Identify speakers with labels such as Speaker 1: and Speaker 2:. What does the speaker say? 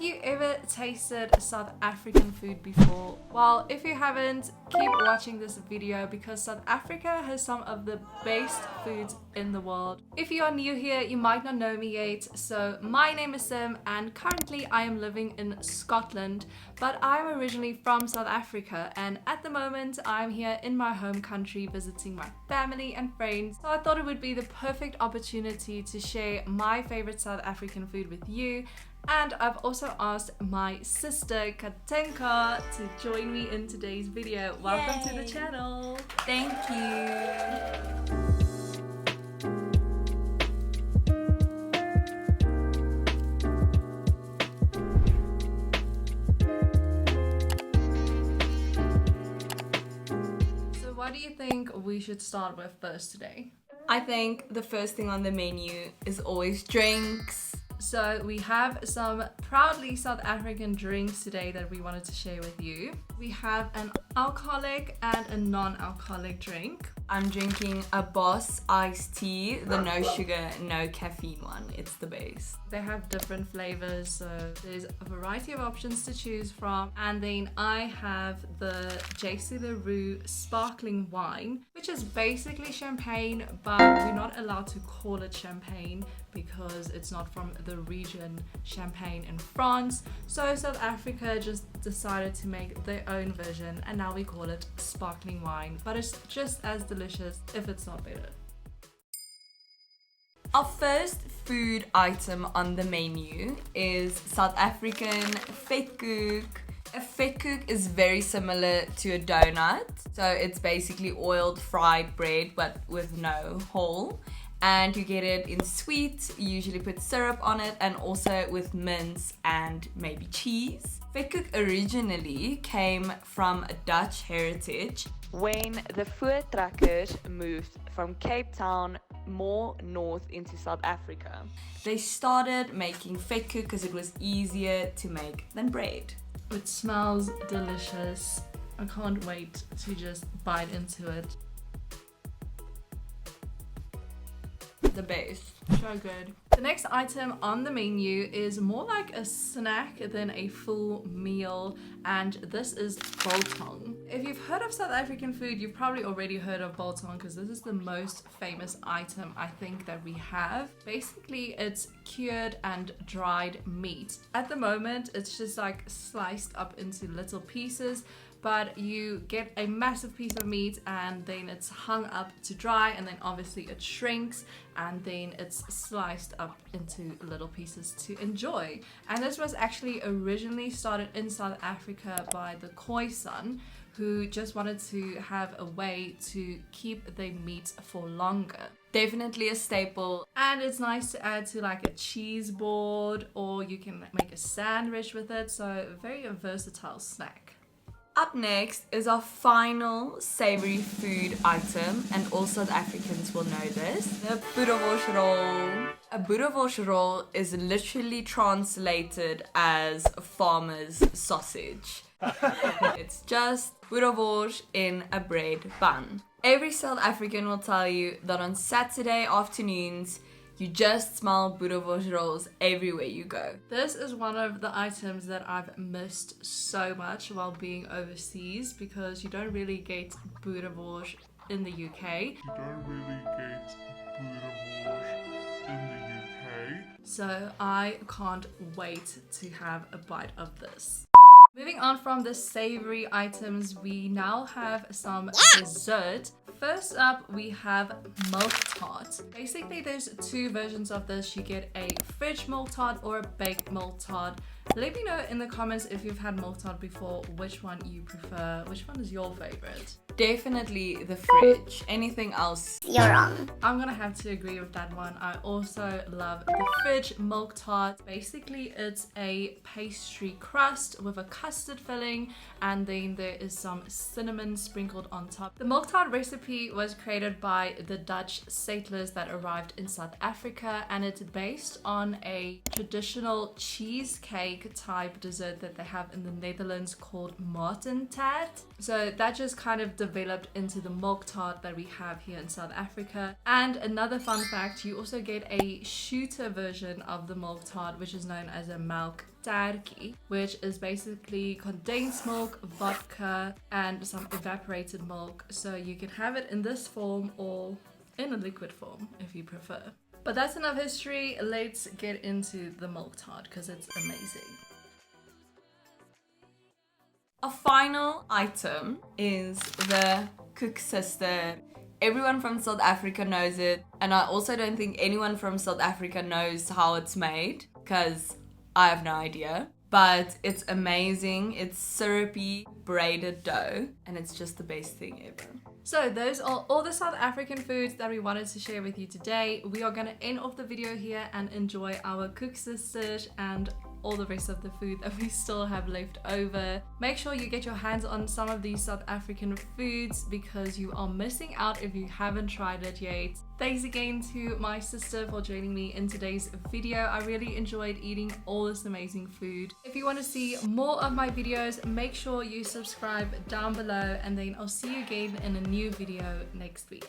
Speaker 1: Have you ever tasted South African food before? Well, if you haven't, keep watching this video because South Africa has some of the best foods in the world. If you are new here, you might not know me yet. So my name is Sim and currently I am living in Scotland, but I'm originally from South Africa and at the moment I'm here in my home country visiting my family and friends. So I thought it would be the perfect opportunity to share my favorite South African food with you. And I've also asked my sister Katinka to join me in today's video. Welcome to the channel.
Speaker 2: Thank you.
Speaker 1: So what do you think we should start with first today?
Speaker 2: I think the first thing on the menu is always drinks.
Speaker 1: So we have some proudly South African drinks today that we wanted to share with you. We have an alcoholic and a non-alcoholic drink.
Speaker 2: I'm drinking a Boss iced tea, the no sugar, no caffeine one. It's the best.
Speaker 1: They have different flavors, so there's a variety of options to choose from. And then I have the JC Leroux sparkling wine, which is basically champagne, but we're not allowed to call it champagne because it's not from the region Champagne in France. So South Africa just decided to make their own version and now we call it sparkling wine, but it's just as delicious if it's not better.
Speaker 2: Our first food item on the menu is South African vetkoek. A vetkoek is very similar to a donut. So it's basically oiled fried bread but with no hole. And you get it in sweet, you usually put syrup on it and also with mince and maybe cheese. Vetkoek originally came from Dutch heritage when the voortrekkers moved from Cape Town more north into South Africa. They started making vetkoek because it was easier to make than bread.
Speaker 1: It smells delicious. I can't wait to just bite into it.
Speaker 2: The base.
Speaker 1: So good. The next item on the menu is more like a snack than a full meal, and this is biltong. If you've heard of South African food, you've probably already heard of biltong because this is the most famous item I think that we have. Basically, it's cured and dried meat. At the moment, it's just like sliced up into little pieces, but you get a massive piece of meat and then it's hung up to dry and then obviously it shrinks and then it's sliced up into little pieces to enjoy. And this was actually originally started in South Africa by the Khoisan, who just wanted to have a way to keep their meat for longer.
Speaker 2: Definitely a staple.
Speaker 1: And it's nice to add to like a cheese board or you can make a sandwich with it, so a very versatile snack.
Speaker 2: Up next is our final savory food item, and all South Africans will know this, the boerewors roll. A boerewors roll is literally translated as farmer's sausage. It's just boerewors in a bread bun. Every South African will tell you that on Saturday afternoons, you just smell boerewors rolls everywhere you go.
Speaker 1: This is one of the items that I've missed so much while being overseas because you don't really get boerewors in the UK. So I can't wait to have a bite of this. Moving on from the savory items, we now have some dessert. First up, we have milk tart. Basically, there's two versions of this. You get a fridge milk tart or a baked milk tart. Let me know in the comments if you've had milk tart before, which one you prefer, which one is your favorite?
Speaker 2: Definitely the fridge. Anything else,
Speaker 3: you're wrong.
Speaker 1: I'm gonna have to agree with that one. I also love the fridge milk tart. Basically, it's a pastry crust with a custard filling and then there is some cinnamon sprinkled on top. The milk tart recipe was created by the Dutch settlers that arrived in South Africa and it's based on a traditional cheesecake type dessert that they have in the Netherlands called Martentat. So that just kind of developed into the milk tart that we have here in South Africa. And another fun fact, you also get a shooter version of the milk tart, which is known as a melk tärki, which is basically condensed milk, vodka, and some evaporated milk. So you can have it in this form or in a liquid form if you prefer. But that's enough history. Let's get into the milk tart because it's amazing.
Speaker 2: A final item is the koeksister. Everyone from South Africa knows it, and I also don't think anyone from South Africa knows how it's made because I have no idea. But it's amazing. It's syrupy, braided dough, and it's just the best thing ever.
Speaker 1: So those are all the South African foods that we wanted to share with you today. We are going to end off the video here and enjoy our koeksisters and all the rest of the food that we still have left over. Make sure you get your hands on some of these South African foods because you are missing out if you haven't tried it yet. Thanks again to my sister for joining me in today's video. I really enjoyed eating all this amazing food. If you want to see more of my videos, make sure you subscribe down below, and then I'll see you again in a new video next week.